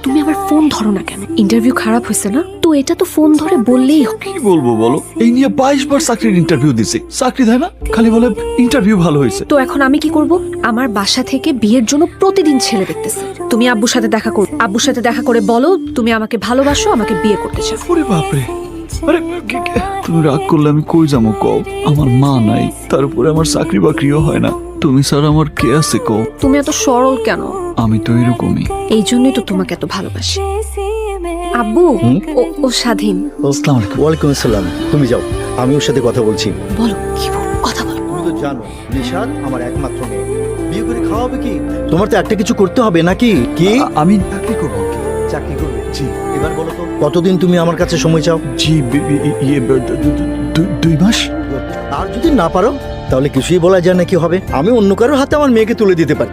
তুমি আমার ফোন ধরো না কেন? ইন্টারভিউ খারাপ হয়েছে না তো, এটা তো ফোন ধরে বললেই হবে। কি বলবো বলো, এই নিয়ে 22 বার চাকরির ইন্টারভিউ দিছি, চাকরি দেয় না, খালি বলে ইন্টারভিউ ভালো হয়েছে। তো এখন আমি কি করব? আমার বাসা থেকে বিয়ের জন্য প্রতিদিন ছেলে দেখতেছে। তুমি আব্বুর সাথে দেখা করো, আব্বুর সাথে দেখা করে বলো তুমি আমাকে ভালোবাসো, আমাকে বিয়ে করতে চাও। ওরে বাপরে, আরে তুমি রাগ করলে আমি কই যাবো কও? আমার মা নাই, তার উপরে আমার চাকরি বাকরিও হয় না, তুমি স্যার আমার কে আছে কও? তুমি এত সরল কেন? আমি তো এরকমই। এই জন্যই তো তোমাকে এত ভালোবাসি। আব্বু ও স্বাধীন। আসসালামু আলাইকুম। ওয়ালাইকুম আসসালাম। তুমি যাও, আমি ওর সাথে কথা বলছি। বলো কি বল, কথা বলো। তুমি তো জানো নিশাদ আমার একমাত্র মেয়ে, বিয়ে করে খাওয়াবে কি? তোমার তো একটা কিছু করতে হবে নাকি? কি আমি চাকরি করবো কি? চাকরি করবে? জি। এবার বলো তো কতদিন তুমি আমার কাছে সময় চাও? জি 2 মাস। আর যদি না পারো তাহলে কিছুই বলা যায় না কি হবে। আমি অন্য কারোর হাতে আমার মেয়েকে তুলে দিতে পারি।